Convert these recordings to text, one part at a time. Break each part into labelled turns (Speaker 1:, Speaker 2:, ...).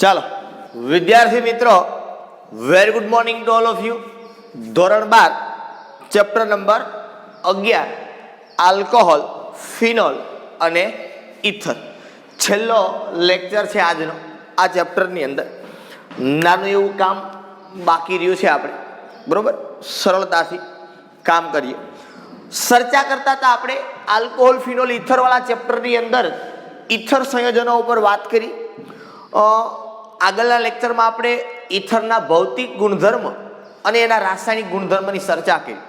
Speaker 1: ચાલો વિદ્યાર્થી મિત્રો, very good morning to all of you. ધોરણ 12 ચેપ્ટર નંબર 11 આલ્કોહોલ, ફિનોલ અને ઇથર છેલ્લો લેક્ચર છે આજનો. આ ચેપ્ટરની અંદર નાનું એવું કામ બાકી રહ્યું છે, આપણે બરોબર સરળતાથી કામ કરીએ. ચર્ચા કરતા હતા આપણે આલ્કોહોલ, ફિનોલ, ઇથર વાળા ચેપ્ટરની અંદર ઇથર સંયોજનો ઉપર વાત કરી. આગળના લેક્ચરમાં આપણે ઇથરના ભૌતિક ગુણધર્મ અને એના રાસાયણિક ગુણધર્મની ચર્ચા કરી.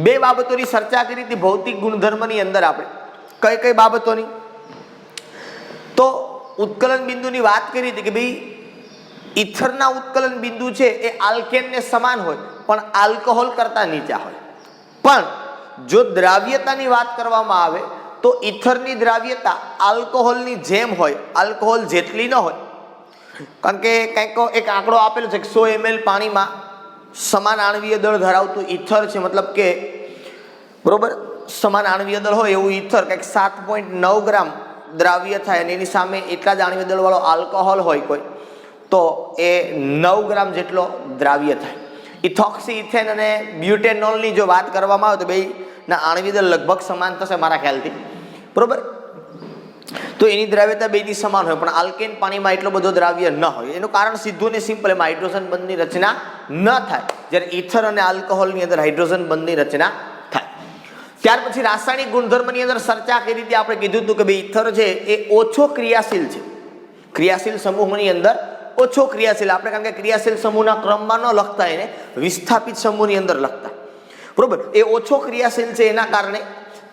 Speaker 1: બે બાબતોની ચર્ચા કરી હતી ભૌતિક ગુણધર્મની અંદર. આપણે કઈ કઈ બાબતોની? તો ઉત્કલન બિંદુની વાત કરી હતી કે ભાઈ ઇથરના ઉત્કલન બિંદુ છે એ આલ્કેનને સમાન હોય પણ આલ્કોહોલ કરતા નીચા હોય. પણ જો દ્રાવ્યતાની વાત કરવામાં આવે તો ઇથરની દ્રાવ્યતા આલ્કોહોલની જેમ હોય, આલ્કોહોલ જેટલી ન હોય. કારણ કે કંઈક એક આંકડો આપેલો છે કે 100 ml પાણીમાં સમાન આણવીય દળ ધરાવતું ઇથર છે, મતલબ કે બરોબર સમાન આણવીય દળ હોય એવું ઇથર કંઈક 7.9 ગ્રામ દ્રાવ્ય થાય અને એની સામે એટલા જ આણવીય દળ વાળો આલ્કોહોલ હોય કોઈ, તો એ 9 ગ્રામ જેટલો દ્રાવ્ય થાય. ઇથોક્સી, ઇથેન અને બ્યુટેનોલની જો વાત કરવામાં આવે તો બેના આણવીય દળ લગભગ સમાન થશે મારા ખ્યાલથી, બરોબર. તો એની દ્રાવ્યતા બેની સમાન હોય પણ આલ્કેન પાણીમાં એટલો બધો દ્રાવ્ય ન હોય. એનું કારણ સીધું ને સિમ્પલ, એમાં હાઇડ્રોજન બંધની રચના ન થાય, જ્યારે ઇથર અને આલ્કોહોલની અંદર હાઇડ્રોજન બંધની રચના થાય. ત્યાર પછી રાસાયણિક ગુણધર્મની અંદર ચર્ચા કરી રીતે આપણે કીધું હતું કે ભાઈ ઇથર છે એ ઓછો ક્રિયાશીલ છે. ક્રિયાશીલ સમૂહની અંદર ઓછો ક્રિયાશીલ, આપણે કારણ કે ક્રિયાશીલ સમૂહના ક્રમમાં ન લખતા, એને વિસ્થાપિત સમૂહની અંદર લખતા, બરોબર. એ ઓછો ક્રિયાશીલ છે એના કારણે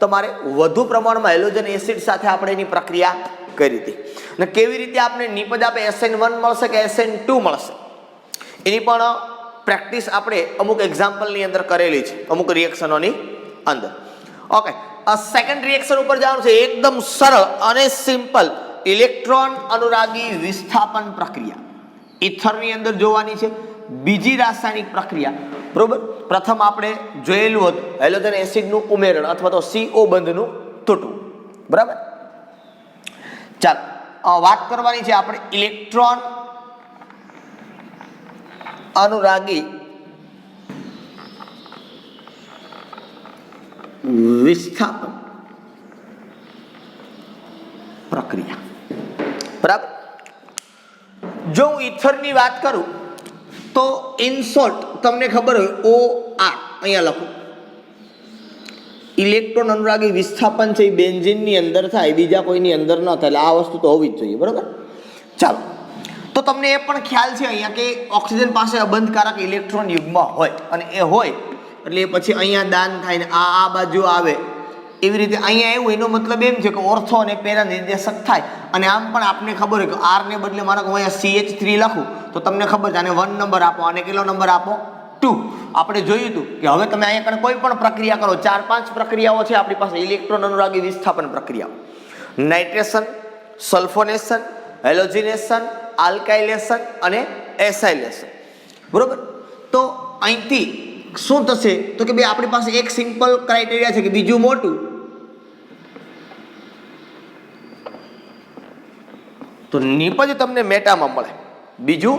Speaker 1: તમારે વધુ પ્રમાણમાં હેલોજન એસિડ સાથે આપણે એની પ્રક્રિયા કરી હતી. અને કેવી રીતે આપણે નિપજ આપે SN1 મળશે કે SN2 મળશે એની પણ પ્રેક્ટિસ આપણે અમુક એક્ઝામ્પલની અંદર કરેલી છે, અમુક રિએક્શનોની અંદર. ઓકે, સેકન્ડ રિએક્શન ઉપર જવાનું છે. એકદમ સરળ અને સિમ્પલ ઇલેક્ટ્રોન અનુરાગી વિસ્થાપન પ્રક્રિયા ઇથરની અંદર જોવાની છે. બીજી રાસાયણિક પ્રક્રિયા, બરોબર. પ્રથમ આપણે જોયેલું હતું હેલોજન એસિડનું ઉમેરણ અથવા તો CO બંધનું તૂટવું, બરાબર. ચાલો વાત કરવાની છે આપણે ઇલેક્ટ્રોન અનુરાગી વિસ્થાપન પ્રક્રિયા, બરાબર. જો હું ઇથરની વાત કરું તો ઇન શોર્ટ તમને ખબર હોય OR અહીંયા લખું. ઇલેક્ટ્રોન અનુરાગી વિસ્થાપન છે એ બેન્ઝીનની અંદર થાય, બીજા કોઈની અંદર ન થાય. એટલે આ વસ્તુ તો હોવી જ જોઈએ, બરાબર. ચાલો, તો તમને એ પણ ખ્યાલ છે અહીંયા કે ઓક્સિજન પાસે અબંધકારક ઇલેક્ટ્રોન યુગ્મ હોય અને એ હોય એટલે પછી અહીંયા દાન થાય ને આ બાજુ આવે. એવી રીતે અહીંયા એવું, એનો મતલબ એમ છે કે ઓર્થો અને પેરા નિર્દેશક થાય. અને આમ પણ આપને ખબર હોય કે R ને બદલે માનો કે હું અહીંયા CH3 લખું તો તમને ખબર છે આને 1 નંબર આપો, આને કેટલો નંબર આપો 2. આપણે જોયું હતું કે હવે તમે અહીંયા કોઈ પણ પ્રક્રિયા કરો, 4-5 પ્રક્રિયાઓ છે આપણી પાસે ઇલેક્ટ્રોન અનુરાગી વિસ્થાપન પ્રક્રિયાઓ. નાઇટ્રેશન, સલ્ફોનેશન, હેલોજિનેશન, આલ્કાઇલેશન અને એસાઇલેશન, બરોબર. તો અહીંથી શું થશે તો કે ભાઈ આપણી પાસે એક સિમ્પલ ક્રાઇટેરિયા છે કે બીજું મોટું તો નિપજ તમને મેટામાં મળે, બીજું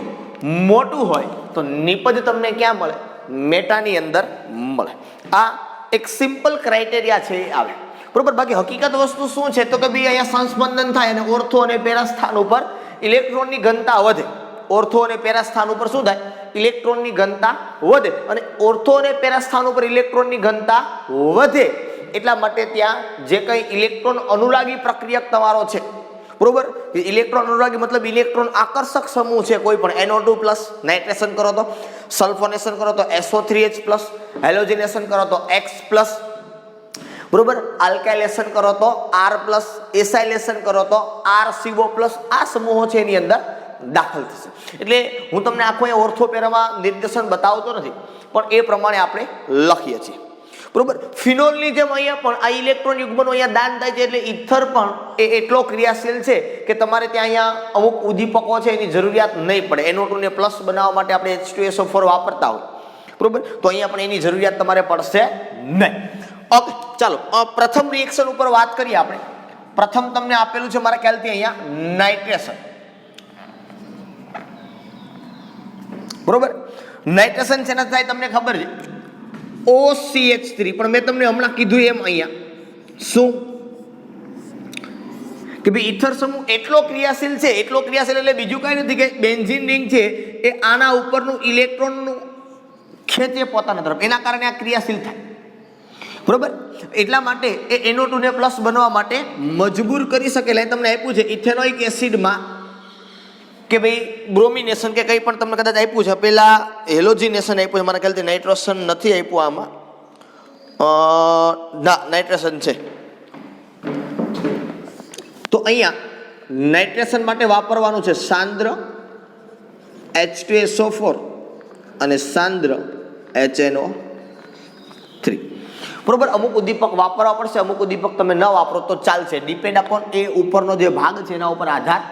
Speaker 1: મોટું હોય તો નિપજ તમને ક્યાં મળે? મેટાની અંદર મળે. આ એક સિમ્પલ ક્રાઇટેરિયા છે એ આવે, બરોબર. બાકી હકીકત વસ્તુ શું છે તો કે ભાઈ અહીંયા સંસ્પંદન થાય અને ઓર્થો અને પેરા સ્થાન ઉપર ઇલેક્ટ્રોનની ઘનતા વધે. ઓર્થો અને પેરા સ્થાન ઉપર શું થાય? ઇલેક્ટ્રોનની ઘનતા વધે. અને ઓર્થો અને પેરા સ્થાન ઉપર ઇલેક્ટ્રોનની ઘનતા વધે એટલા માટે ત્યાં જે કંઈ ઇલેક્ટ્રોન અનુરાગી પ્રક્રિયક તમારો છે, બરોબર. ઇલેક્ટ્રોન અનુરાગી મતલબ ઇલેક્ટ્રોન આકર્ષક સમૂહ છે કોઈ પણ. NO2+, નાઇટ્રેશન કરો તો, સલ્ફોનેશન કરો તો SO3H+, હેલોજિનેશન કરો તો X+, બરોબર. આલ્કાઇલેશન કરો તો R+, એસાઇલેશન કરો તો RCO+. આ સમૂહો છે એની અંદર દાખલ થશે. એટલે હું તમને આખું અહીંયા ઓર્થોપેરામાં નિર્દેશન બતાવતો નથી પણ એ પ્રમાણે આપણે લખીએ છીએ, બરોબર. ફિનોલની જેમ અહીંયા પણ આ ઇલેક્ટ્રોન યુગ્મનું અહીંયા દાન થાય છે એટલે ઇથર પણ એ એટલો ક્રિયાશીલ છે કે તમારે ત્યાં અહીંયા અમુક ઉદ્દીપકો છે એની જરૂરિયાત નહીં પડે. NO2 ને પ્લસ બનાવવા માટે આપણે H2SO4 વાપરતા હોય, બરોબર. તો અહીંયા પણ એની જરૂરિયાત તમારે પડશે નહીં. ઓકે, ચાલો પ્રથમ રિએક્શન ઉપર વાત કરીએ આપણે. પ્રથમ તમને આપેલું છે મારા ખ્યાલથી અહીંયા નાઇટ્રેશન. બરોબર. નાઇટ્રેશન શેના થાય તમને ખબર છે? OCH3. પણ મેં તમને હમણાં કીધું એમ અહીંયા શું કે ભાઈ ઈથર સમૂહ એટલો ક્રિયાશીલ છે, એટલો ક્રિયાશીલ એટલે બીજું કાંઈ નથી કે બેન્ઝીન રિંગ છે એ આના ઉપરનું ઇલેક્ટ્રોનનું ખેંચે પોતાના તરફ, એના કારણે આ ક્રિયાશીલ થાય. બરોબર. એટલા માટે એ NO2 ને પ્લસ બનવા માટે મજબૂર કરી શકે. એટલે તમને આપ્યું છે ઇથેનોઇક એસિડમાં કે ભાઈ બ્રોમિનેશન કે કંઈ પણ તમને કદાચ આપ્યું છે, પેલા હેલોજિનેશન આપ્યું છે, મારા ખ્યાલથી નાઇટ્રોશન નથી આપ્યું આમાં, ના નાઇટ્રેશન છે. તો અહીંયા નાઇટ્રેશન માટે વાપરવાનું છે સાંદ્ર H2SO4 અને સાંદ્ર HNO3. બરોબર. અમુક ઉદ્દીપક વાપરવા પડશે, અમુક ઉદ્દીપક તમે ન વાપરો તો ચાલશે. ડિપેન્ડ અપોન એ ઉપરનો જે ભાગ છે એના ઉપર આધાર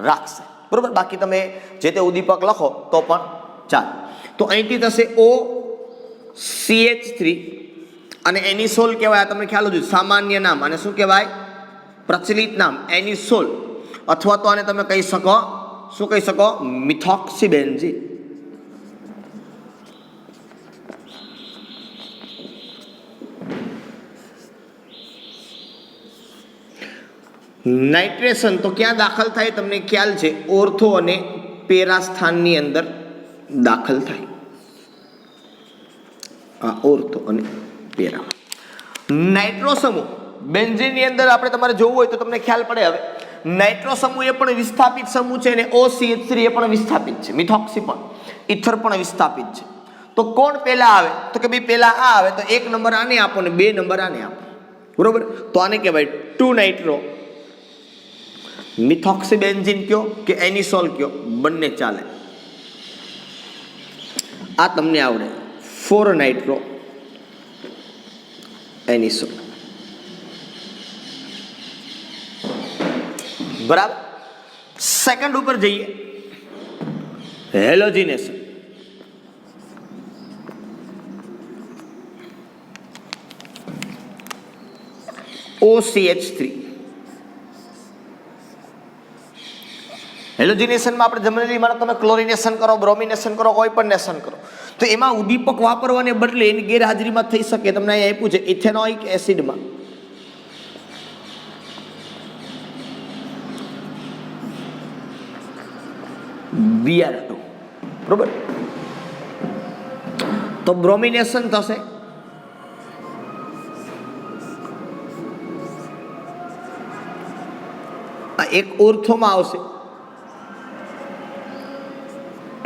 Speaker 1: રાખશે. બરોબર. બાકી તમે જે તે ઉદ્દીપક લખો તો પણ ચાલે. તો અહીંથી થશે OCH3 અને એનિસોલ કહેવાય. તમને ખ્યાલ જ સામાન્ય નામ, અને શું કહેવાય? પ્રચલિત નામ એનિસોલ, અથવા તો આને તમે કહી શકો, શું કહી શકો? મિથોક્સીબેન્ઝીન. નાઇટ્રેશન તો ક્યાં દાખલ થાય તમને ખ્યાલ છે? ઓર્થો અને પેરા સ્થાનની અંદર દાખલ થાય. આ ઓર્થો અને પેરા. નાઇટ્રો સમૂહ બેન્ઝીનની અંદર આપણે તમારે જોવું હોય તો તમને ખ્યાલ પડે. હવે નાઇટ્રો સમૂહ એ પણ વિસ્થાપિત સમૂહ છે અને OCH3 એ પણ વિસ્થાપિત છે, મિથોક્સી પણ, ઇથર પણ વિસ્થાપિત છે. તો કોણ પહેલા આવે? તો કે ભાઈ પહેલા આ આવે તો 1 નંબર આને આપો ને 2 નંબર આને આપો. બરોબર. તો આને કહેવાય 2 નાઇટ્રો મિથોક્સીબેન્ઝીન કયો કે એનિસોલ કયો, બંને ચાલે. આ તમને આવડે 4 નાઇટ્રો એનિસોલ. બરાબર. સેકન્ડ ઉપર જઈએ, હેલોજિનેશન. OCH3. હેલોજિનેશનમાં આપણે જનરલી માનો તમે ક્લોરિનેશન કરો, બ્રોમિનેશન કરો, કોઈ પણ નેશન કરો, તો એમાં ઉદ્દીપક વાપરવાને બદલે એની ગેરહાજરીમાં થઈ શકે. તમને અહીંયા આપ્યું છે ઇથેનોઇક એસિડમાં Br2. બરોબર. તો બ્રોમિનેશન થશે. આ એક ઓર્થોમાં આવશે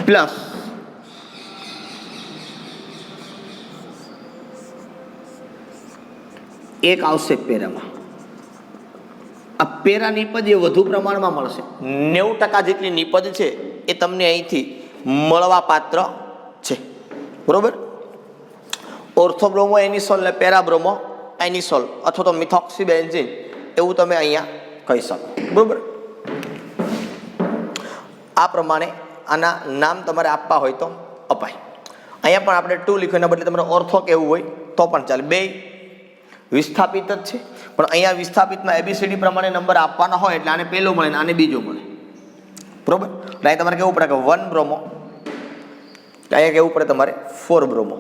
Speaker 1: પ્લસ એક આવશે પેરામાં. આ પેરા નિપજ એ વધુ પ્રમાણમાં મળશે. 90% જેટલી નિપજ છે એ તમને અહીંથી મળવા પાત્ર છે. બરોબર. ઓર્થોબ્રોમો એનિસોલ ને પેરાબ્રોમો એનિસોલ અથવા તો મિથોક્સીબેન્ઝીન એવું તમે અહીંયા કહી શકો. બરોબર. આ પ્રમાણે આના નામ તમારે આપવા હોય તો અપાય. અહીંયા પણ આપણે 2 લખ્યું, એના બદલે તમારે ઓર્થો કહેવું હોય તો પણ ચાલે. બે વિસ્થાપિત જ છે, પણ અહીંયા વિસ્થાપિતમાં ABCD પ્રમાણે નંબર આપવાના હોય એટલે આને પહેલો મળે ને આને બીજો મળે. બરોબર. એટલે અહીં તમારે કેવું પડે કે 1 બ્રોમો, અહીંયા કેવું પડે તમારે 4 બ્રોમો.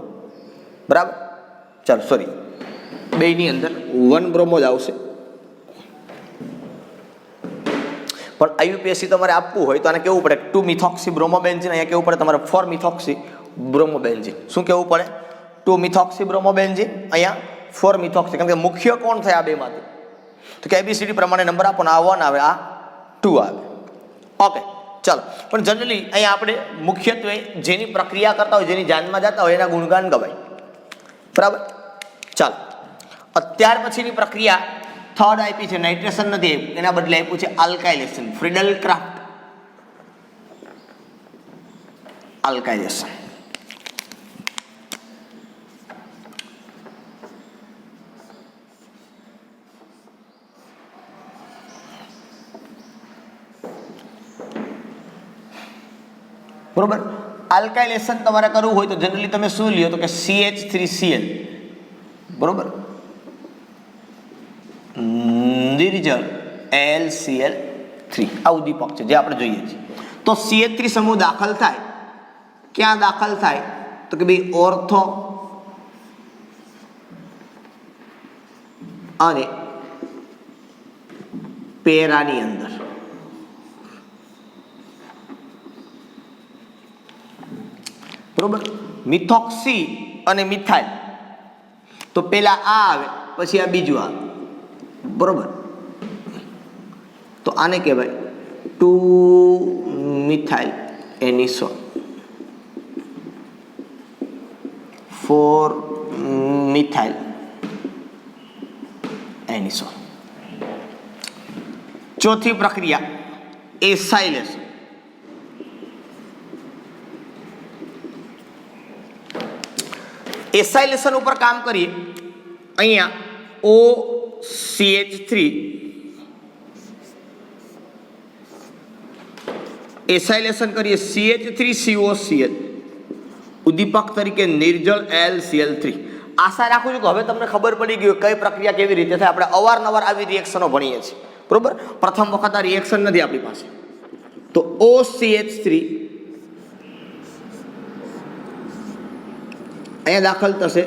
Speaker 1: બરાબર. ચાલો સોરી, બેની અંદર 1 બ્રોમો જ આવશે. પણ IUPAC તમારે આપવું હોય તો આને કેવું પડે 2 મિથોક્સી બ્રોમોબેન્ઝીન. અહીંયા કેવું પડે તમારે 4 મિથોક્સી બ્રોમોબેન્ઝીન. શું કેવું પડે? 2 મિથોક્સી બ્રોમોબેન્ઝીન, અહીંયા 4 મિથોક્સી. કારણ કે મુખ્ય કોણ થાય આ બેમાંથી? તો કે ABCD પ્રમાણે નંબર આપો ને આ 1 આવે, આ 2 આવે. ઓકે ચાલો. પણ જનરલી અહીંયા આપણે મુખ્યત્વે જેની પ્રક્રિયા કરતા હોય, જેની જાનમાં જતા હોય એના ગુણગાન ગવાય. બરાબર. ચાલો. ત્યાર પછીની પ્રક્રિયા થર્ડ આપી છે, નાઇટ્રેશન નથી આપ્યું, એના બદલે આપ્યું છે આલ્કાઇલેશન. Friedel Craft alkylation. બરોબર. આલ્કાઇલેશન તમારે કરવું હોય તો જનરલી તમે શું લ્યો તો કે CH3Cl. બરોબર. નિર્જળ AlCl3 આ ઉદ્દીપક છે જે આપણે જોઈએ છીએ. તો CH3 સમૂહ દાખલ થાય ક્યાં દાખલ થાય તો કે ભાઈ ઓર્થો અને પેરાની અંદર. બરોબર. મિથોક્સી અને મિથાઇલ તો પેલા આ આવે પછી આ બીજું આવે. બરોબર. તો આને કહેવાય 2-મિથાઇલ એનિસોન 4-મિથાઇલ એનિસોન. ચોથી પ્રક્રિયા એસાઇલેશન. એસાઇલેશન ઉપર કામ કરીએ. અહીંયા OCH3 એસાઇલેશન કરીએ CH3COCH ઉદ્દીપક તરીકે નિર્જળ LCl3. આશા રાખું છું કે હવે તમને ખબર પડી ગઈ કઈ પ્રક્રિયા કેવી રીતે થાય. આપણે અવારનવાર આવી રિએક્શનો ભણીએ છીએ. બરોબર. પ્રથમ વખત આ રિએક્શન નથી આપણી પાસે. તો OCH3 અહીંયા દાખલ થશે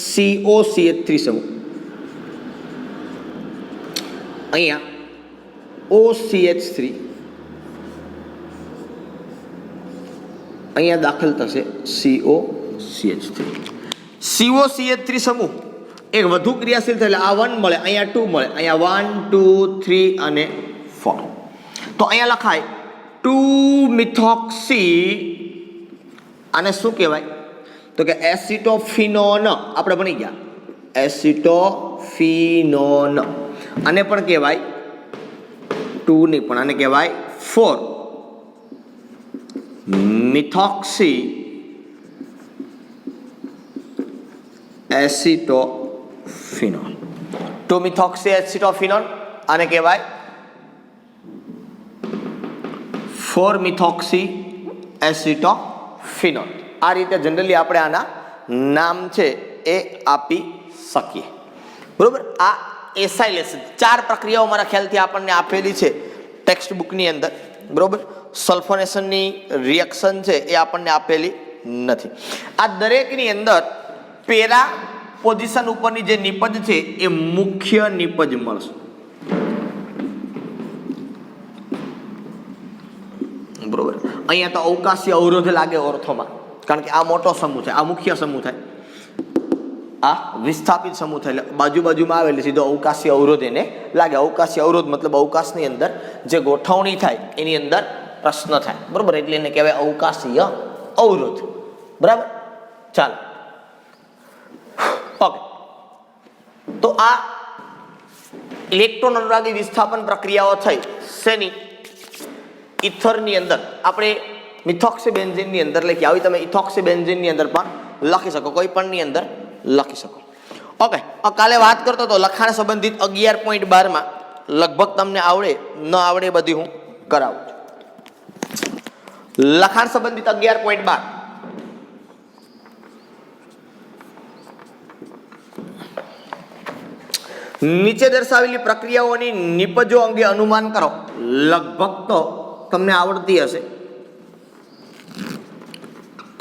Speaker 1: COCH3 સમૂહ. અહીંયા OCH3 અહીંયા દાખલ થશે COCH3. COCH3 સમૂહ એક વધુ ક્રિયાશીલ થાય એટલે આ 1 મળે, અહીંયા 2 મળે, અહીંયા 1 2 3 અને 4. તો અહીંયા લખાય 2-મિથોક્સી. આને શું કહેવાય તો કે એસિટોફિનોન. આપણે ભણી ગયા એસિટોફિનોન. આને પણ કહેવાય 2 નહીં પણ આને કહેવાય 4-મિથોક્સી એસિટોફિનોન. 2-મિથોક્સી એસિટોફિનોન આને કહેવાય 4-મિથોક્સી એસિટોફિનોન. આ રીતે જનરલી આપણે આના નામ છે એ આપી શકીએ. બરોબર. આ એસાઇલેશન 4 પ્રક્રિયાઓ મારા ખ્યાલથી આપણને આપેલી છે ટેક્સ્ટ બુકની અંદર. બરોબર. સલ્ફોનેશનની રિએક્શન છે એ આપણને આપેલી નથી. આ દરેકની અંદર પેરા પોઝિશન ઉપરની જે નિપજ છે એ મુખ્ય નિપજ મળશે. બરોબર. અહીંયા તો અવકાશી અવરોધ લાગે ઓર્થોમાં, કારણ કે આ મોટો સમૂહ છે, આ મુખ્ય સમૂહ થાય, આ વિસ્થાપિત સમૂહ થાય, એટલે બાજુમાં આવે એટલે સીધો અવકાશી અવરોધ એને લાગે. અવકાશી અવરોધ મતલબ અવકાશની અંદર જે ગોઠવણી થાય એની અંદર પ્રશ્ન થાય. બરોબર. એટલે એને કહેવાય અવકાશીય અવરોધ. બરાબર. ચાલો ઓકે. તો આ ઇલેક્ટ્રોન અનુરાગી વિસ્થાપન પ્રક્રિયાઓ થઈ શેની? ઇથરની અંદર. આપણે મિથોક્સી બેન્ઝીનની અંદર લખી આવી, તમે ઇથોક્સી બેન્ઝીનની અંદર પણ લખી શકો, કોઈ પણની અંદર લખી શકો. ઓકે. કાલે વાત કરતો તો લખાણ સંબંધિત 11.12 લગભગ તમને આવડે ન આવડે બધી હું કરાવું છું. લખાણ સંબંધિત 11.12 નીચે દર્શાવેલી પ્રક્રિયાઓની નિપજો અંગે અનુમાન કરો. લગભગ તો તમને આવડતી હશે,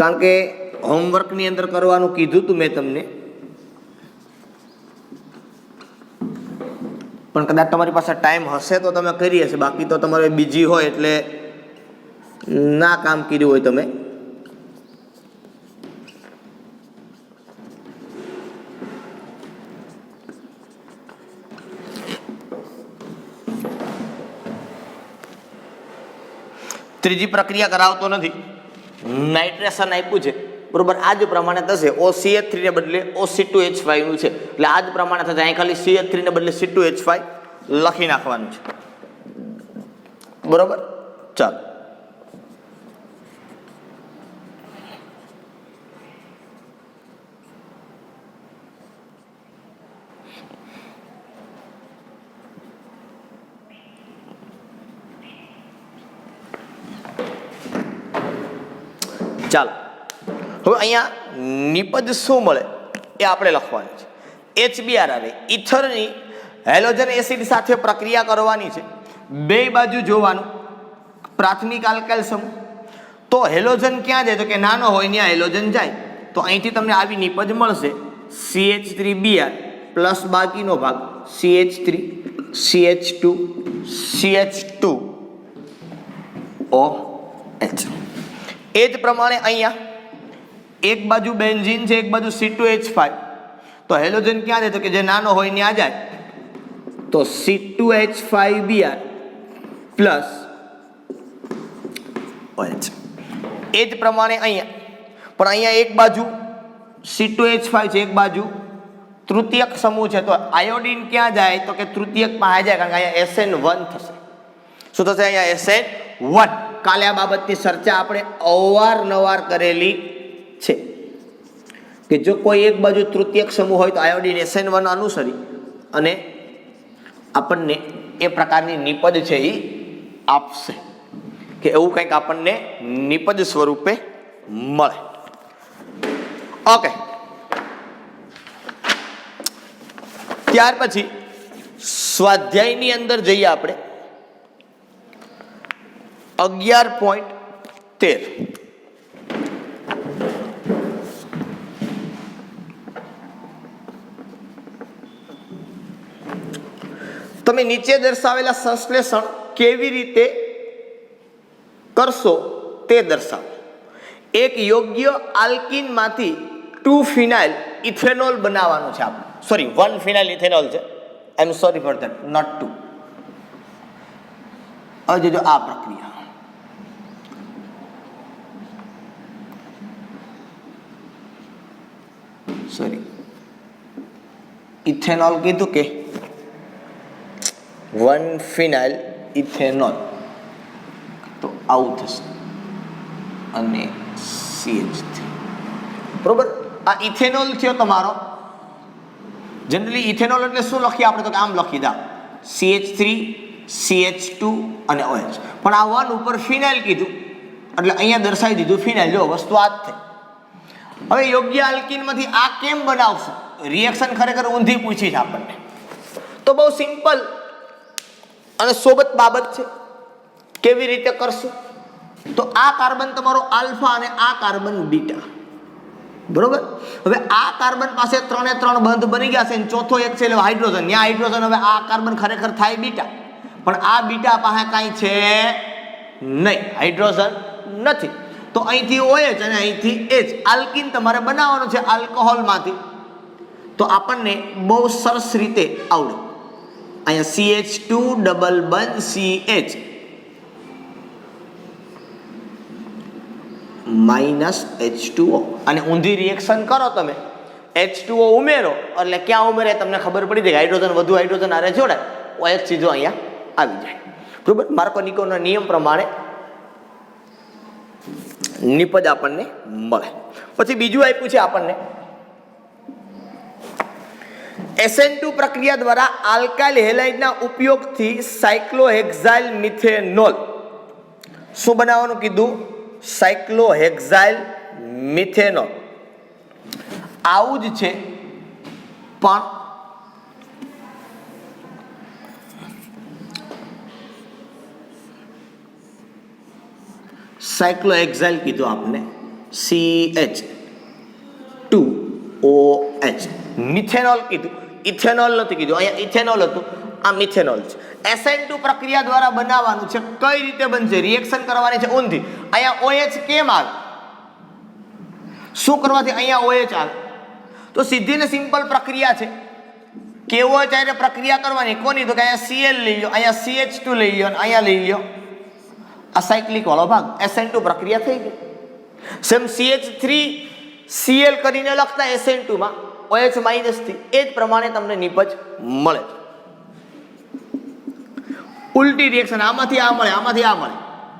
Speaker 1: કારણ કે હોમવર્કની અંદર કરવાનું કીધું તું મેં તમને, પણ કદાચ તમારી પાસે ટાઈમ હશે તો તમે કરી હશે, બાકી તો તમારે બીજી હોય એટલે ના કામ કર્યું હોય તમે. ત્રીજી પ્રક્રિયા કરાવતો નથી, નાઇટ્રેશન આપ્યું છે. બરોબર. આ જ પ્રમાણે થશે. OCH3 ને બદલે OC2H5 નું છે, એટલે આ જ પ્રમાણે થશે. અહીં ખાલી CH3 ને બદલે C2H5 લખી નાખવાનું છે. બરોબર. ચાલો ચાલો હવે અહીંયા નિપજ શું મળે એ આપણે લખવાનું છે. HBr ઇથરની હેલોજન એસિડ સાથે પ્રક્રિયા કરવાની છે. બે બાજુ જોવાનું. પ્રાથમિક આલ્કાઇલ સમૂહ તો હેલોજન ક્યાં જાય? તો કે નાનો હોય ત્યાં હેલોજન જાય. તો અહીંથી તમને આવી નિપજ મળશે CH3Br પ્લસ બાકીનો ભાગ CH3 CH2 CH2OH. એ જ પ્રમાણે અહીંયા એક બાજુ બેન્ઝીન છે, એક બાજુ C2H5. તો હેલોજન ક્યાં જાય? તો કે જે નાનો હોય ત્યાં જાય. તો C2H5Br પ્લસ OH. એ જ પ્રમાણે અહીંયા પણ અહીંયા એક બાજુ C2H5 છે, એક બાજુ તૃતીયક સમૂહ છે. તો આયોડિન ક્યાં જાય? તો કે તૃતીયક પાસે જાય, કારણ કે અહીંયા SN1 થશે. શું થશે? અહીંયા SN1. કાલે આ બાબતની ચર્ચા આપણે અવારનવાર કરેલી છે કે જો કોઈ એક બાજુ તૃતીયક સમૂહ હોય તો આયોડિન SN1 અનુસરી અને આપણને એ પ્રકારની નિપજ છે એ આપશે, કે એવું કંઈક આપણને નિપજ સ્વરૂપે મળે. ઓકે, ત્યાર પછી સ્વાધ્યાયની અંદર જઈએ આપણે 11.13. તમે નીચે દર્શાવેલા સંશ્લેષણ કેવી રીતે કરશો તે દર્શાવો. એક યોગ્ય આલ્કીન માંથી 2 ફિનાઇલ ઇથેનોલ બનાવવાનું છે આપણે. સોરી, 1 ફિનાઇલ ઇથેનોલ છે. I am sorry for that, not 2. હવે જો આ પ્રક્રિયા સોરી ઇથેનોલ કીધું કે 1 ફિનાઇલ ઇથેનોલ, તો આવું થશે અને CH3. બરોબર, આ ઇથેનોલ થયો તમારો. જનરલી ઇથેનોલ એટલે શું લખીએ આપણે? તો આમ લખી દા CH3 CH2 અને OH. પણ આ 1 ઉપર ફિનાઇલ કીધું એટલે અહીંયા દર્શાવી દીધું ફિનાઇલ. જો વસ્તુ આ જ થઈ. હવે યોગ્ય આલ્કીનમાંથી આ કેમ બનાવશું? રિએક્શન ખરેખર ઊંધી પૂછી છે આપણને. તો બહુ સિમ્પલ અને સોબત બાબત છે. કેવી રીતે કરશું? તો આ કાર્બન તમારો આલ્ફા અને આ કાર્બન બીટા. બરોબર, હવે આ કાર્બન પાસે 3 એ 3 બંધ બની ગયા છે અને ચોથો એક છે એટલે હાઇડ્રોજન. ત્યાં હાઇડ્રોજન, હવે આ કાર્બન ખરેખર થાય બીટા, પણ આ બીટા પાસે કાંઈ છે નહીં, હાઇડ્રોજન નથી. તો અહીંથી OH અને અહીંથી H. આલ્કીન તમારે બનાવવાનું છે આલ્કોહોલમાંથી. તો આપણને બહુ સરસ રીતે આવડે. અહીંયા CH2 ડબલ બંધ CH માઇનસ H2O, અને ઊંધી રિએક્શન કરો તમે, H2O ઉમેરો એટલે ક્યાં ઉમેરે તમને ખબર પડી જાય. હાઇડ્રોજન વધુ હાઇડ્રોજન આરે જોડાય, OH સીધો અહીંયા આવી જાય. બરોબર, માર્કો-નિકોના નિયમ પ્રમાણે નિપજ આપણને મળે. પછી બીજું આપ્યું છે આપણને SN2 પ્રક્રિયા દ્વારા આલ્કાઇલ હેલાઇડના ઉપયોગથી સાયક્લોહેક્સાઇલ મિથેનોલ. શું બનાવવાનું કીધું? સાયક્લોહેક્સાઇલ મિથેનોલ. આવું જ છે પણ સાયક્લોહેક્સાઇલ કીધું આપણે CH2OH. મિથેનોલ કીધું, ઇથેનોલ નથી કીધું. અહીંયા ઇથેનોલ હતું, આ મિથેનોલ છે. SN2 પ્રક્રિયા દ્વારા બનાવવાનું છે. કઈ રીતે બનશે? રિએક્શન કરવાની છે ઊંધી. અહીંયા OH કેમ આવે? શું કરવાથી અહીંયા OH આવે? તો સીધી ને સિમ્પલ પ્રક્રિયા છે. કેવો ચારે પ્રક્રિયા કરવાની કોની? તો કે અહીંયા Cl લઈ લો, અહીંયા CH2 લઈ લો, અહીંયા લઈ લો. આ સાયક્લિક વાળો ભાગ SN2 પ્રક્રિયા થઈ ગઈ. સેમ CH3Cl કરીને લખતા SN2 માં OH માઇનસ થી, એ જ પ્રમાણે તમને નિપજ મળે. ઉલટી રિએક્શન, આમાંથી આ મળે, આમાંથી આ મળે.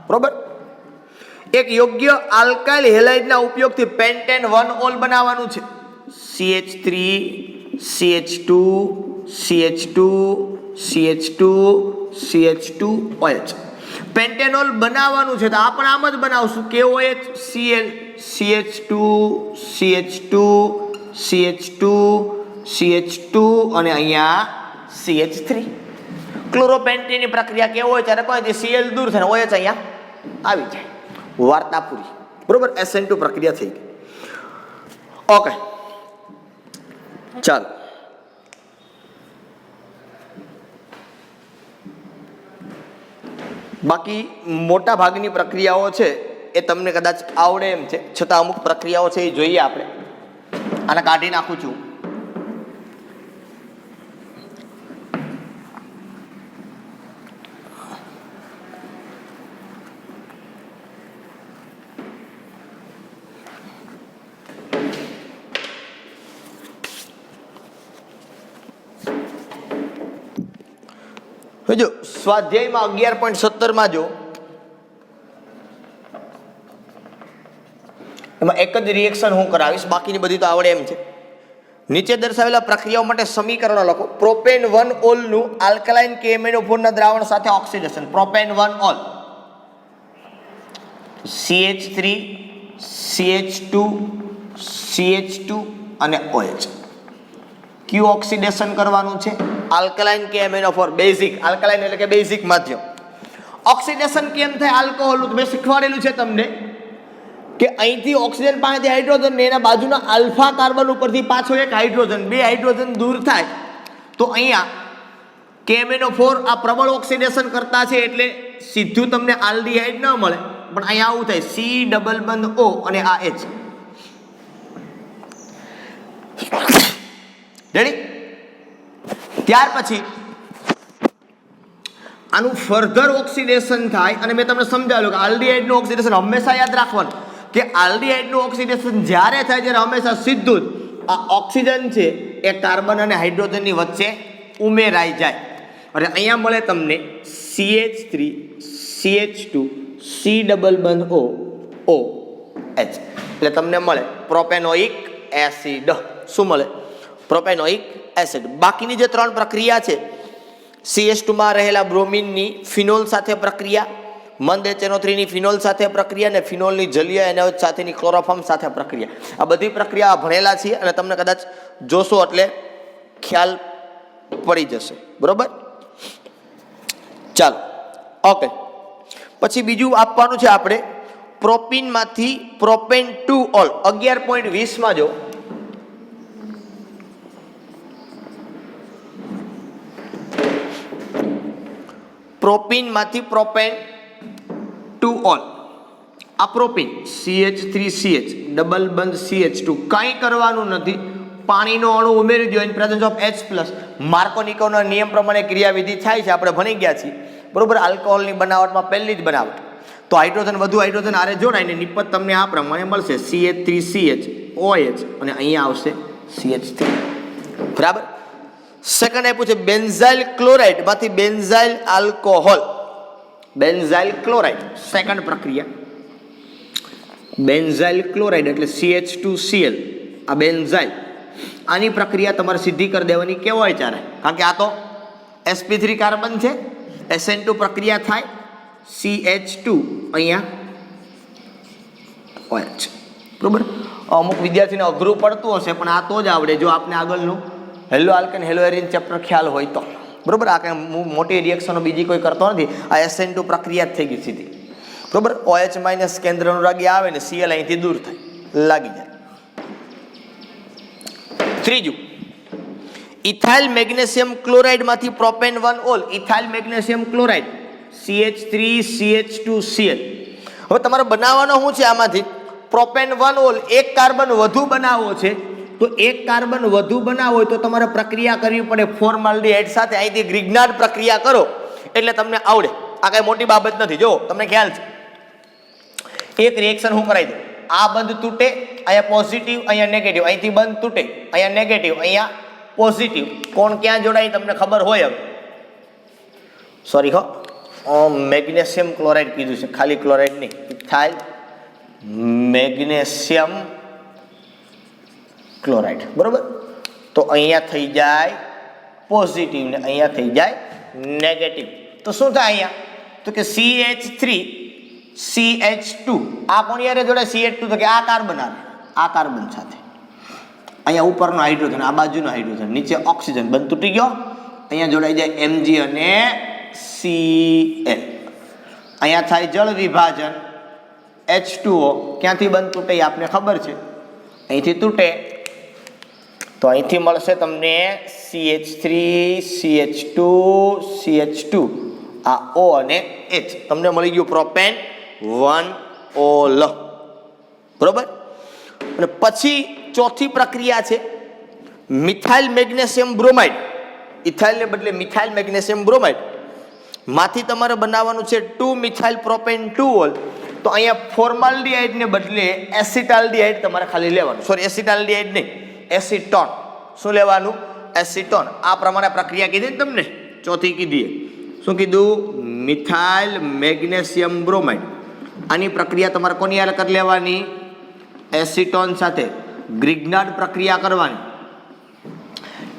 Speaker 1: બરોબર, એક યોગ્ય આલ્કાઇલ હેલાઇડના ઉપયોગથી પેન્ટેન 1 ઓલ બનાવવાનું છે. CH3 CH2 CH2 CH2 CH2OH. પેન્ટેનોલ બનાવવાનું છે તો આ પણ આમ જ બનાવશું. KOH Cl CH2 CH2 CH2 CH2 અને અહીંયા CH3. ક્લોરોપેન્ટેનની પ્રક્રિયા કેવો હોય ત્યારે કોઈ Cl દૂર થાય, OH અહીંયા આવી જાય. વાર્તા પૂરી. બરોબર, SN2 પ્રક્રિયા થઈ ગઈ. ઓકે, ચાલો. બાકી મોટા ભાગની પ્રક્રિયાઓ છે એ તમને કદાચ આવડે એમ છે, છતાં અમુક પ્રક્રિયાઓ છે એ જોઈએ આપણે. આને કાઢી નાખું છું. જો સ્વાધ્યાયમાં 11.17 જો એમાં એક જ રિએક્શન હું કરાવીશ, બાકીની બધી તો આવડે એમ છે. નીચે દર્શાવેલા પ્રક્રિયાઓ માટે સમીકરણો લખો. પ્રોપેન 1 ઓલ નું આલ્કલાઇન KMnO4 ના દ્રાવણ સાથે oxidation. Propane 1 all CH3 CH2 CH2 અને OH. ક્યુ ઓક્સિડેશન કરવાનું છે? Alkaline KMnO4. બેઝિક આલ્કલાઇન એટલે કે બેઝિક માધ્યમ. ઓક્સિડેશન કેમ થાય આલ્કોહોલ નું? મેં શીખવાડેલું છે તમને કે અહીંથી ઓક્સિજન પાસેથી હાઇડ્રોજન ને એના બાજુના આલ્ફા કાર્બન ઉપરથી પાછો એક હાઇડ્રોજન, બે હાઇડ્રોજન દૂર થાય તો અહીંયા KMnO4 આ પ્રબળ ઓક્સિડેશન કરતા છે એટલે સીધું તમને આલ્ડીહાઇડ ન મળે, પણ અહીંયા આવું થાય C ડબલ બંધ O અને આ H. રેડી? ત્યાર પછી આનું ફર્ધર ઓક્સિડેશન થાય અને મેં તમને સમજાવ્યું કે આલ્ડીહાઇડનું ઓક્સિડેશન હંમેશા યાદ રાખવાનું કે આલ્ડીહાઇડનું ઓક્સિડેશન જ્યારે થાય ત્યારે હંમેશા સીધું જ આ ઓક્સિજન છે એ કાર્બન અને હાઇડ્રોજનની વચ્ચે ઉમેરાઈ જાય અને અહીંયા મળે તમને CH3 CH2 C ડબલ બંધ O OH એટલે તમને મળે પ્રોપેનોઇક એસિડ. શું મળે? Propanoic acid. બાકીની જે ત્રણ પ્રક્રિયા છે CH2 માં રહેલા બ્રોમિનની ફિનોલ સાથે પ્રક્રિયા, મંદ HNO3 ની ફિનોલ સાથે પ્રક્રિયા અને ફિનોલની જલીય NaOH સાથેની ક્લોરોફોર્મ સાથે પ્રક્રિયા. આ બધી પ્રક્રિયા ભણેલા છીએ અને તમને કદાચ જોશો એટલે ખ્યાલ પડી જશે. બરોબર? ચાલો, ઓકે. પછી બીજું આપવાનું છે આપણે પ્રોપીનમાંથી પ્રોપેન 2 ઓલ 11.20 માં જો પ્રોપીનમાંથી પ્રોપેન 2 ઓલ. આ પ્રોપીન CH3CH ડબલ બંધ CH2 કંઈ કરવાનું નથી, પાણીનો અણુ ઉમેરી દો ઇન પ્રેઝન્સ ઓફ H+. માર્કોનિકોના નિયમ પ્રમાણે ક્રિયાવિધિ થાય છે, આપણે ભણી ગયા છીએ. બરોબર? આલ્કોહોલની બનાવટમાં પહેલી જ બનાવટ તો હાઇડ્રોજન વધુ હાઇડ્રોજન આરે જોડાઈને નિપત તમને આ પ્રમાણે મળશે CH3CH OH અને અહીંયા આવશે CH3. બરાબર? સેકન્ડ આપ્યું છે બેન્ઝાઇલ ક્લોરાઇડ માંથી benzyl alcohol. Benzyl chloride second પ્રક્રિયા. બેન્ઝાઇલ ક્લોરાઇડ એટલે CH2Cl. આ બેન્ઝાઇલ આની પ્રક્રિયા તમારે સીધી કરી દેવાની. કેવો વિચારે? કારણ કે આ તો sp3 કાર્બન છે, SN2 પ્રક્રિયા થાય CH2 અહીંયા OH. બરોબર? અમુક વિદ્યાર્થીને અઘરું પડતું હશે પણ આ તો જ આવડે જો આપને આગળનું hello alkane hello arene chapter ખ્યાલ હોય તો. બરોબર? આ કંઈ મોટી રિએક્શનો બીજી કોઈ કરતો નથી. આ SN2 પ્રક્રિયા જ થઈ ગઈ સીધી. બરોબર? OH માઇનસ કેન્દ્ર અનુરાગી આવે ને Cl અહીંથી દૂર થાય, લાગી જાય. ત્રીજું ઇથાઇલ મેગ્નેશિયમ ક્લોરાઇડ માંથી propane 1 all. Ethyl magnesium chloride CH3 CH2Cl. હવે તમારે બનાવવાનો શું છે આમાંથી? Propane 1 all. એક કાર્બન વધુ બનાવવો છે તો એક કાર્બન વધુ બનાવવો હોય તો તમારે પ્રક્રિયા કરવી પડે ફોર્માલ્ડીહાઇડ સાથે. અહીંથી ગ્રિગ્નાર્ડ પ્રક્રિયા કરો એટલે તમને આવડે. આ કઈ મોટી બાબત નથી. જો તમને ખ્યાલ છે એક રિએક્શન હું કરાવી દઉં. આ બંધ તૂટે, અહીંયા પોઝિટિવ, અહીંયા નેગેટિવ. અહીંથી બંધ તૂટે, અહીંયા નેગેટિવ, અહીંયા પોઝિટિવ. કોણ ક્યાં જોડાય તમને ખબર હોય? હવે સોરી હો, મેગ્નેશિયમ ક્લોરાઇડ કીધું છે, ખાલી ક્લોરાઇડ નહીં. Ethyl magnesium chloride. બરોબર? તો અહીંયા થઈ જાય પોઝિટિવ ને અહીંયા થઈ જાય નેગેટિવ. તો શું થાય અહીંયા? તો કે CH3 CH2 આ કોણ યારે જોડે CH2 તો કે આ કાર્બન આવે આ કાર્બન સાથે. અહીંયા ઉપરનો હાઇડ્રોજન, આ બાજુનો હાઇડ્રોજન, નીચે ઓક્સિજન બંધ તૂટી ગયો. અહીંયા જોડાઈ જાય Mg અને Cl. અહીંયા થાય જળ વિભાજન H2O ક્યાંથી બંધ તૂટે એ આપને ખબર છે, અહીંથી તૂટે તો અહીંથી મળશે તમને CH3 CH2 CH2 આ O અને H તમને મળી ગયું પ્રોપેન 1 OL બરોબર। અને પછી ચોથી પ્રક્રિયા છે મિથાઇલ મેગ્નેશિયમ બ્રોમાઇડ, ઇથાઇલને બદલે મિથાઇલ મેગ્નેશિયમ બ્રોમાઇડ માંથી તમારે બનાવવાનું છે 2 મિથાઇલ પ્રોપેન 2 તો અહીંયા ફોર્માલ્ડિહાઇડને બદલે એસિટાલ્ડિહાઇડ તમારે ખાલી લેવાનું, સોરી એસિટાલ્ડિહાઇડ નહીં એસિટોન, શું લેવાનું એસિટોન। આ પ્રમાણે પ્રક્રિયા કીધી ને તમને, ચોથી કીધી શું કીધું મિથાઇલ મેગ્નેશિયમ બ્રોમાઇડ, આની પ્રક્રિયા તમારે કોની હારે કરી લેવાની એસિટોન સાથે ગ્રિગ્નાર્ડ પ્રક્રિયા કરવાની,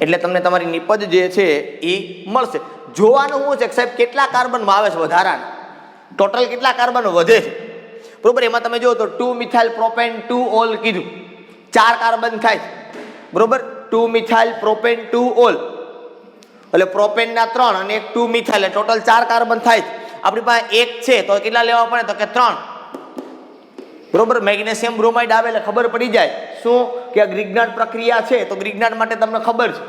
Speaker 1: એટલે તમને તમારી નિપજ જે છે એ મળશે। જોવાનું શું છે સાહેબ કેટલા કાર્બનમાં આવે છે વધારાના, ટોટલ કેટલા કાર્બન વધે છે બરોબર। એમાં તમે જો તો 2 મિથાઇલ પ્રોપેન 2 ઓલ કીધું, 4 કાર્બન થાય બરોબર, 2 મિથાઇલ પ્રોપેન 2 ઓલ એટલે પ્રોપેનના 3 અને એક 2 મિથાઇલ ટોટલ 4 કાર્બન થાય। આપણી પાસે એક છે તો કેટલા લેવા પડે તો કે 3 બરોબર। મેગ્નેશિયમ બ્રોમાઇડ આવે એટલે ખબર પડી જાય શું કે આ ગ્રિગ્નાર્ડ પ્રક્રિયા છે, તો ગ્રિગ્નાર્ડ માટે તમને ખબર છે।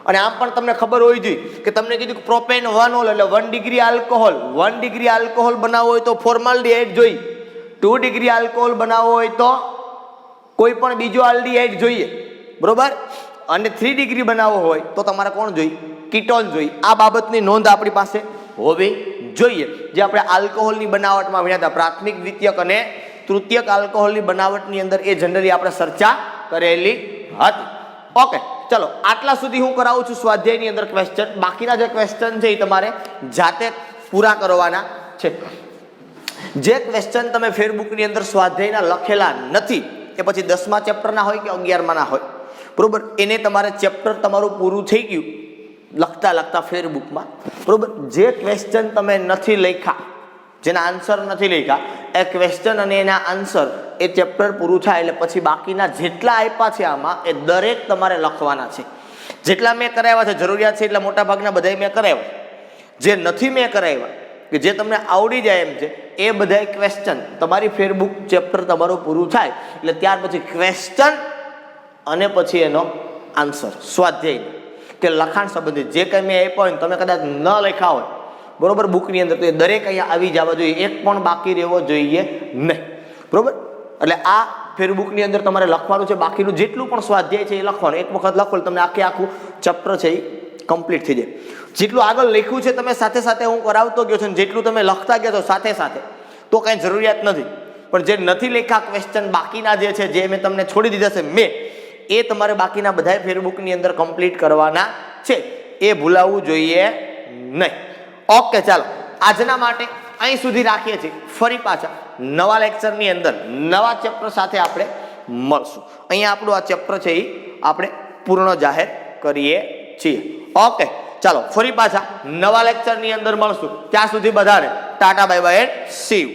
Speaker 1: અને આમ પણ તમને ખબર હોવી જોઈએ કે તમને કીધું કે પ્રોપેન 1 ઓલ એટલે 1 ડિગ્રી આલ્કોહોલ, 1 ડિગ્રી આલ્કોહોલ બનાવવો હોય તો ફોર્માલ્ડિહાઇડ જોઈએ, 2 ડિગ્રી આલ્કોહોલ બનાવવો હોય તો કોઈ પણ બીજો આલ્ડિહાઇડ જોઈએ બરોબર, અને 3 ડિગ્રી બનાવવો હોય તો તમારે કોણ જોઈએ કીટોન જોઈએ। આ બાબતની નોંધ આપણી પાસે હોવી જોઈએ, જે આપણે આલ્કોહોલની બનાવટમાં ભણ્યા હતા, પ્રાથમિક દ્વિતીયક અને તૃતીયક આલ્કોહોલની બનાવટની અંદર એ જનરલી આપણે ચર્ચા કરેલી હતી। ઓકે ચલો આટલા સુધી હું કરાવું છું સ્વાધ્યાયની અંદર ક્વેશ્ચન, બાકીના જે ક્વેશ્ચન છે એ તમારે જાતે પૂરા કરવાના છે। જે ક્વેશ્ચન તમે ફેરબુકની અંદર સ્વાધ્યાયના લખેલા નથી એ પછી 10મા ચેપ્ટરના હોય કે 11માના હોય બરોબર, એને તમારે ચેપ્ટર તમારું પૂરું થઈ ગયું લખતા લખતા ફેરબુકમાં બરોબર, જે ક્વેશ્ચન તમે નથી લખ્યા, જેના આન્સર નથી લખ્યા, એ ક્વેશ્ચન અને એના આન્સર એ ચેપ્ટર પૂરું થાય એટલે પછી બાકીના જેટલા આપ્યા છે આમાં એ દરેક તમારે લખવાના છે। જેટલા મેં કરાવ્યા છે જરૂરિયાત છે એટલા મોટા ભાગના બધા મેં કરાવ્યા, જે નથી મેં કરાવ્યા કે જે તમને આવડી જાય એમ છે એ બધા ક્વેશ્ચન તમારી ફેરબુક ચેપ્ટર તમારું પૂરું થાય એટલે ત્યાર પછી ક્વેશ્ચન અને પછી એનો આન્સર સ્વાધ્યાય કે લખાણ સંબંધિત જે કંઈ મેં આપ્યા હોય તમે કદાચ ન લખ્યા હોય બરોબર બુકની અંદર તો એ દરેક અહીંયા આવી જવા જોઈએ, એક પણ બાકી રહેવો જોઈએ નહીં બરોબર। એટલે આ ફેરબુકની અંદર તમારે લખવાનું છે, બાકીનું જેટલું પણ સ્વાધ્યાય છે એ લખવાનું, એક વખત લખો તમને આખું ચેપ્ટર છે એ કમ્પ્લીટ થઈ જાય। જેટલું આગળ લખ્યું છે તમે સાથે સાથે હું કરાવતો ગયો છું, જેટલું તમે લખતા ગયા છો સાથે સાથે તો કાંઈ જરૂરિયાત નથી, પણ જે નથી લખ્યા ક્વેશ્ચન બાકીના જે છે જે મેં તમને છોડી દીધા છે મેં એ તમારે બાકીના બધા ફેરબુકની અંદર કમ્પ્લીટ કરવાના છે, એ ભૂલાવવું જોઈએ નહીં। ઓકે ચાલો આજના માટે અહીં સુધી રાખીએ છીએ, ફરી પાછા નવા લેક્ચરની અંદર નવા ચેપ્ટર સાથે આપણે મળશું। અહીંયા આપણું આ ચેપ્ટર છે એ આપણે પૂર્ણ જાહેર કરીએ છીએ। ઓકે ચાલો ફરી પાછા નવા લેક્ચરની અંદર મળશું, ત્યાં સુધી બધાને Tata bye bye and C you.